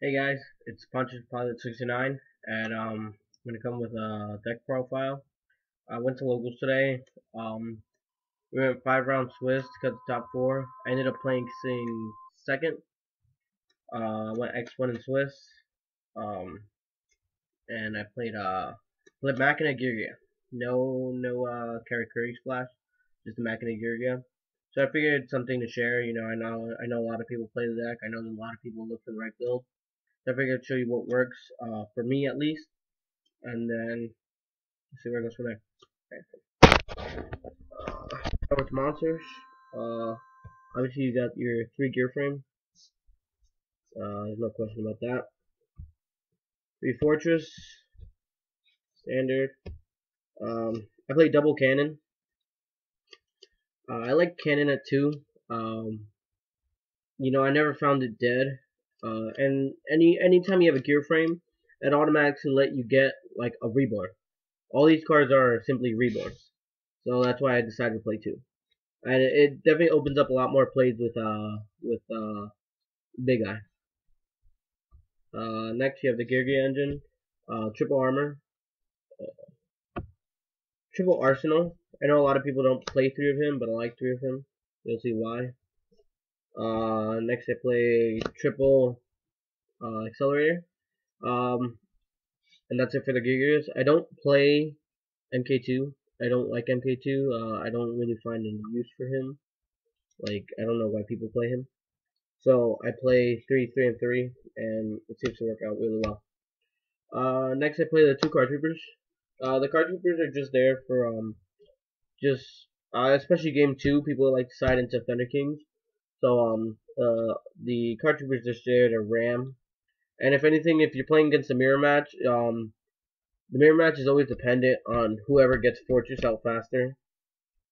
Hey guys, it's Punches Pilot 69, and I'm gonna come with a deck profile. I went to locals today. We went 5 round Swiss to cut the top four. I ended up playing second. Went X1 in Swiss. Um, and I played Machina Geargia. No Karakuri splash, just the Machina Geargia. So I figured something to share. I know a lot of people play the deck. I know that a lot of people look for the right build. So I figured I'd show you what works for me at least, and then see where it goes from there. Okay. Start with monsters. Uh, Obviously you got your 3 gear frame. There's no question about that. 3 fortress, standard. I play double cannon. I like cannon at 2. I never found it dead. And anytime you have a gear frame, it automatically let you get like a reborn. All these cards are simply reborns, so that's why I decided to play 2. And it definitely opens up a lot more plays with Big Eye. Next you have the Geargia engine, triple armor, triple arsenal. I know a lot of people don't play 3 of him, but I like 3 of him. You'll see why. Next I play triple accelerator. And that's it for the Geargias. I don't play MK2. I don't like MK2. I don't really find any use for him. Like, I don't know why people play him. So I play 3, 3, and 3, and it seems to work out really well. Next I play the 2 card troopers. The card troopers are just there for especially game 2, people like to side into Thunder Kings. So the card troopers are just there to ram. And if anything, if you're playing against a mirror match, the mirror match is always dependent on whoever gets fortress out faster,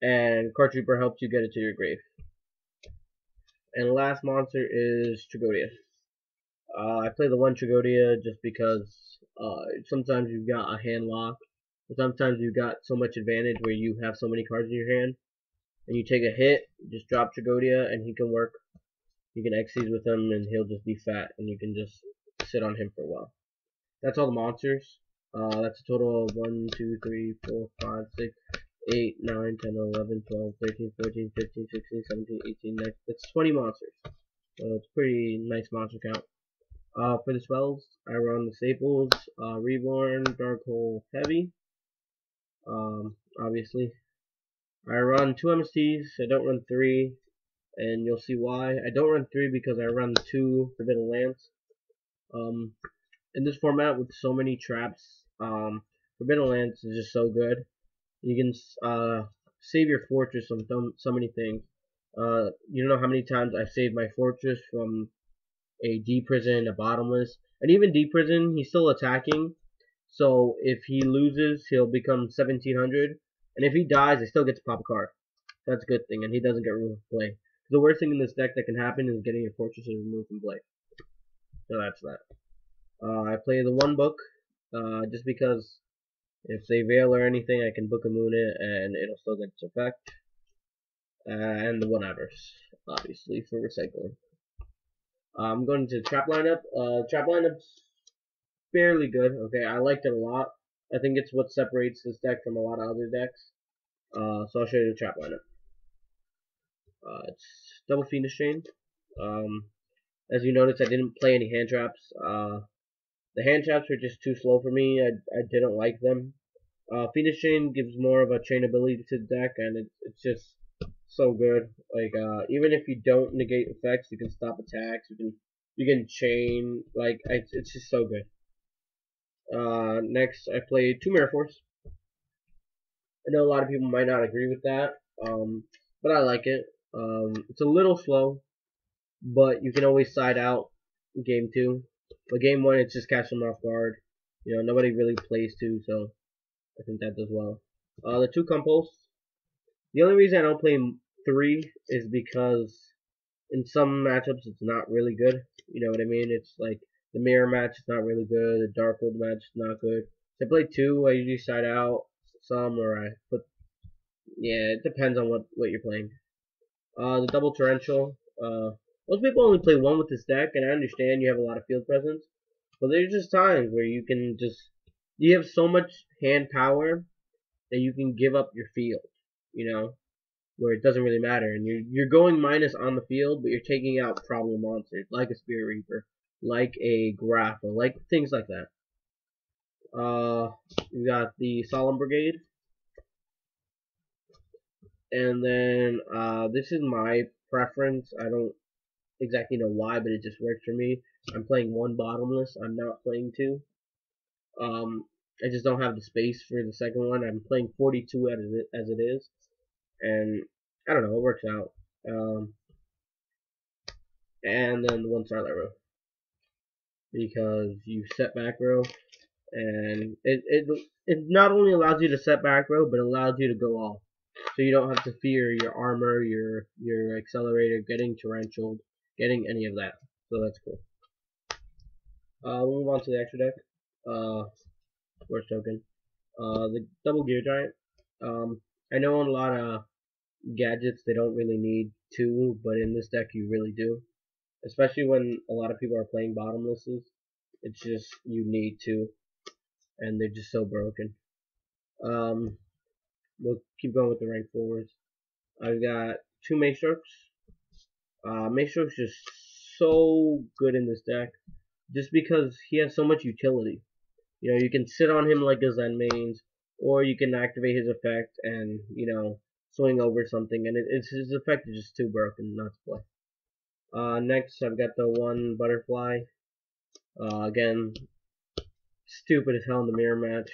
and card trooper helps you get it to your grave. And the last monster is Tragodia. I play the 1 Tragodia just because sometimes you've got a hand lock, but sometimes you've got so much advantage where you have so many cards in your hand, and you take a hit, just drop Tragodia, and he can work. You can Xyz with him, and he'll just be fat, and you can just sit on him for a while. That's all the monsters. That's a total of 1, 2, 3, 4, 5, 6, 8, 9, 10, 11, 12, 13, 14, 15, 16, 17, 18, 19. That's 20 monsters. So it's a pretty nice monster count. For the spells, I run the staples, Reborn, Dark Hole, Heavy. Obviously. I run 2 MSTs, I don't run 3, and you'll see why. I don't run 3 because I run 2 Forbidden Lance. In this format with so many traps, Forbidden Lance is just so good. You can save your fortress from so many things. You don't know how many times I've saved my fortress from a D prison, a bottomless, and even D prison, he's still attacking. So if he loses, he'll become 1700, and if he dies, he still gets to pop a card. That's a good thing, and he doesn't get removed from play. The worst thing in this deck that can happen is getting your fortress removed from play. So that's that. I play the 1 book, just because if they veil or anything, I can book a moon it, and it'll still get its effect. And the 1 Avarice, obviously, for recycling. I'm going to the trap lineup. Trap lineup's fairly good. Okay, I liked it a lot. I think it's what separates this deck from a lot of other decks. So I'll show you the trap lineup. It's double Fiendish Chain. As you notice, I didn't play any hand traps. The hand traps were just too slow for me. I didn't like them. Fiendish Chain gives more of a chainability to the deck, and it's just so good. Like even if you don't negate effects, you can stop attacks. You can chain. Like it's just so good. Next, I played 2 Mirror Force. I know a lot of people might not agree with that, but I like it. It's a little slow, but you can always side out game 2. But game 1, it's just catch them off guard. Nobody really plays 2, so I think that does well. The 2 Compulse. The only reason I don't play 3 is because in some matchups it's not really good. You know what I mean? It's like the mirror match is not really good. The dark world match is not good. So I play 2. I usually side out some, or I put. Yeah, it depends on what you're playing. The double torrential. Most people only play one with this deck, and I understand you have a lot of field presence, but there's just times where you have so much hand power that you can give up your field, you know, where it doesn't really matter, and you're going minus on the field, but you're taking out problem monsters like a Spirit Reaper, like a Grapha, like things like that. We got the Solemn Brigade, and then this is my preference. I don't exactly know why, but it just works for me. I'm playing one bottomless. I'm not playing two. I just don't have the space for the second one. I'm playing 42 as it is, and I don't know. It works out. And then the one Starlight Row, because you set back row, and it not only allows you to set back row, but it allows you to go off. So you don't have to fear your armor, your accelerator getting torrential, getting any of that. So that's cool. We'll move on to the extra deck. Worst token. The double gear giant. I know in a lot of gadgets they don't really need two, but in this deck you really do. Especially when a lot of people are playing bottomlesses. It's just you need two, and they're just so broken. We'll keep going with the rank forwards. I've got two Matrix. Matrix is so good in this deck, just because he has so much utility. You know, you can sit on him like a Zen mains, or you can activate his effect and, you know, swing over something, and his effect is just too broken not to play. Next, I've got the one Butterfly. Again, stupid as hell in the mirror match,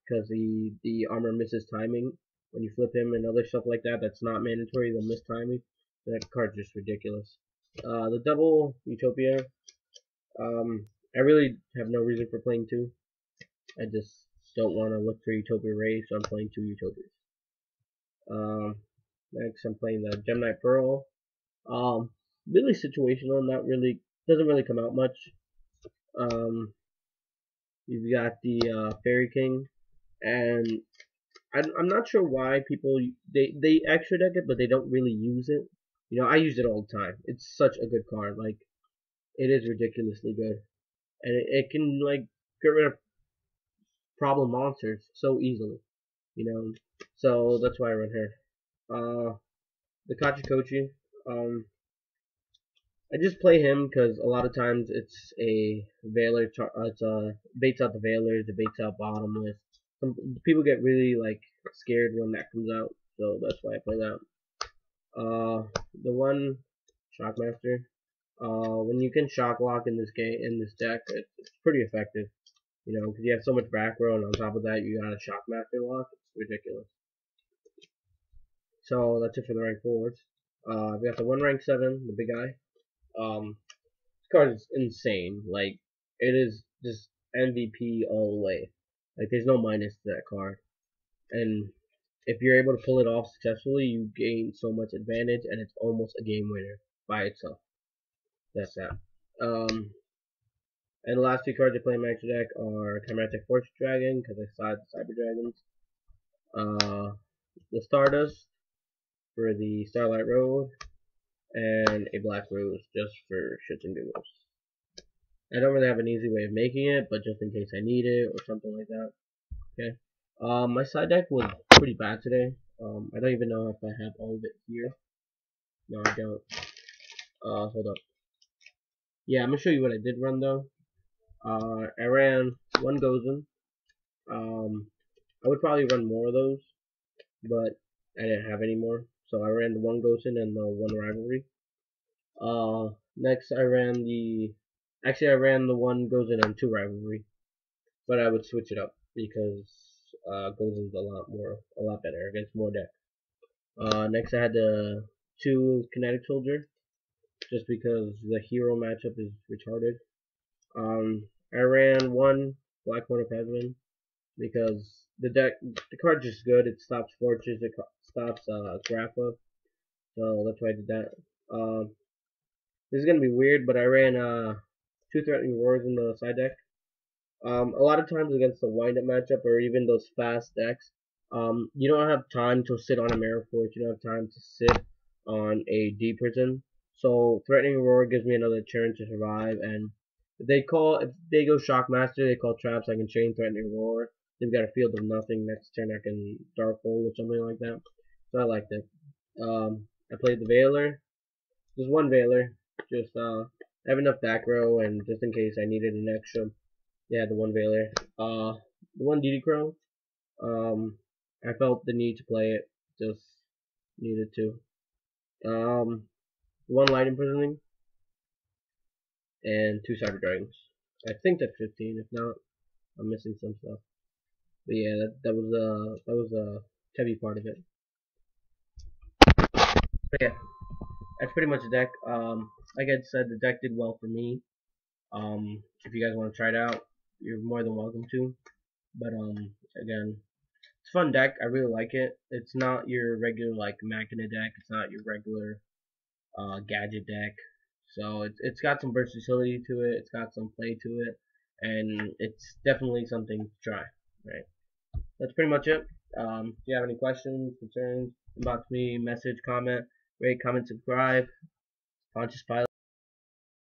because the armor misses timing when you flip him and other stuff like that. That's not mandatory. They'll miss timing. That card's just ridiculous. The double Utopia. I really have no reason for playing two. I just don't want to look for Utopia Ray, so I'm playing two Utopias. Next, I'm playing the Gemini Pearl. Really situational. Not really. Doesn't really come out much. You've got the Fairy King, and I'm not sure why people they extra deck it, but they don't really use it. You know, I use it all the time. It's such a good card. Like, it is ridiculously good, and it can like get rid of problem monsters so easily. You know, so that's why I run her. The Kachikochi. I just play him because a lot of times it's a Veiler. It's baits out the Veilers. It baits out Bottomless. Some people get really like scared when that comes out, so that's why I play that. The one Shockmaster. When you can shock lock in this deck, it's pretty effective. You know, because you have so much back row, and on top of that, you got a Shockmaster lock. It's ridiculous. So that's it for the rank forwards. I've got the one rank 7, the big guy. This card is insane. Like, it is just MVP all the way. Like, there's no minus to that card. And if you're able to pull it off successfully, you gain so much advantage, and it's almost a game winner by itself. That's that. And the last two cards I play in my extra deck are Chimeric Force Dragon, because I side the Cyber Dragons. The Stardust for the Starlight Road, and a Black Rose just for shits and giggles. I don't really have an easy way of making it, but just in case I need it or something like that. Okay. My side deck was pretty bad today. I don't even know if I have all of it here. No, I don't. Hold up. Yeah, I'm gonna show you what I did run though. I ran one Gozen. I would probably run more of those, but I didn't have any more. So I ran the one Gozen and the one Rivalry. Next I ran the one Gozen and two Rivalry, but I would switch it up because Gozen's a lot better against more deck. Next I had the two Kinetic Soldier, just because the hero matchup is retarded. I ran one Black Horn of Heaven because the card's just good. It stops Fortress, it stops Grapha, so that's why I did that. This is gonna be weird, but I ran two Threatening Roars in the side deck. A lot of times against the wind-up matchup or even those fast decks, you don't have time to sit on a Mirror Force. You don't have time to sit on a D Prison. So threatening roar gives me another turn to survive, and if they go shockmaster, they call traps. I can chain threatening roar. They've got a field of nothing. Next turn I can dark hole or something like that. So I liked it. I played the Veiler. Just one Veiler. Just I have enough back row, and just in case I needed an extra. Yeah, the one Veiler. The one DD Crow. I felt the need to play it. Just needed to. One Light Imprisoning and two Cyber Dragons. I think that's 15. If not, I'm missing some stuff. But yeah, that was a heavy part of it. But yeah, that's pretty much the deck. Like I said, the deck did well for me. If you guys want to try it out, you're more than welcome to. But again, it's a fun deck. I really like it. It's not your regular like Machina deck. It's not your regular gadget deck. So it's got some versatility to it. It's got some play to it, and it's definitely something to try. Right. That's pretty much it. If you have any questions, concerns, inbox me, message, comment, rate, comment, subscribe. Pontius Pilot.